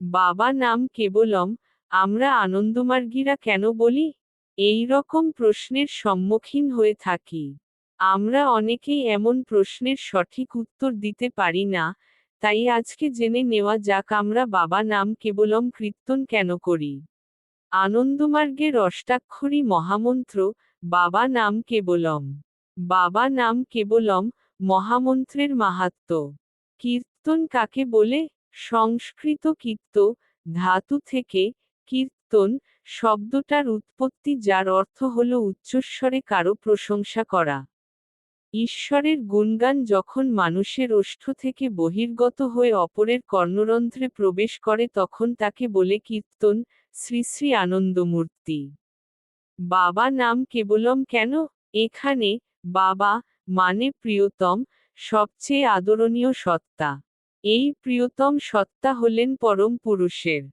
বাবা নাম কেবলম, আমরা আনন্দমার্গীরা কেন বলি? এই রকম প্রশ্নের সম্মুখীন হয়ে থাকি। আমরা অনেকেই এমন প্রশ্নের সঠিক উত্তর দিতে পারি না, তাই আজকে জেনে নেওয়া যাক আমরা বাবা নাম কেবলম কীর্তন কেন করি। আনন্দমার্গের অষ্টাক্ষরী মহামন্ত্র, বাবা নাম কেবলম। বাবা নাম কেবলম, মহামন্ত্রের মাহাত্ম্য। কীর্তন কাকে বলে? সংস্কৃত কীর্ত, ধাতু থেকে, কীর্তন, শব্দটার উৎপত্তি যার অর্থ হল উচ্চস্বরে কারো প্রশংসা করা। ঈশ্বরের গুণগান যখন মানুষের ওষ্ঠ থেকে বহির্গত হয়ে অপরের কর্ণরন্ধ্রে প্রবেশ করে তখন তাকে বলে কীর্তন। শ্রী শ্রী আনন্দমূর্তি। বাবা নাম কেবলম কেন? এখানে বাবা মানে প্রিয়তম, সবচেয়ে আদরণীয় সত্তা। এই প্রিয়তম সত্তা হলেন পরম পুরুষের।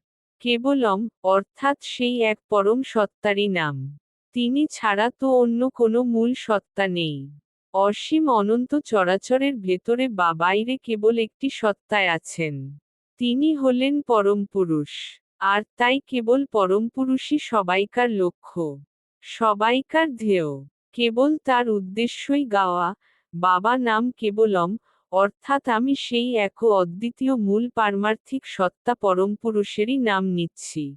কেবলম অর্থাৎ সেই এক পরম সত্তারই নাম। তিনি ছাড়া তো অন্য কোনো মূল সত্তা নেই। অসীম অনন্ত চরাচরের ভেতরে বা বাইরে কেবল একটি সত্তায় আছেন। তিনি হলেন পরম পুরুষ। আর তাই কেবল পরমপুরুষই সবাইকার লক্ষ্য, সবাইকার ধ্যেয়। কেবল তার উদ্দেশ্যই গাওয়া, বাবা নাম কেবলম, অর্থাৎ আমি সেই এক ও অদ্বিতীয় মূল পারমার্থিক সত্তা পরমপুরুষেরই নাম নিচ্ছি।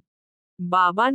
বাবা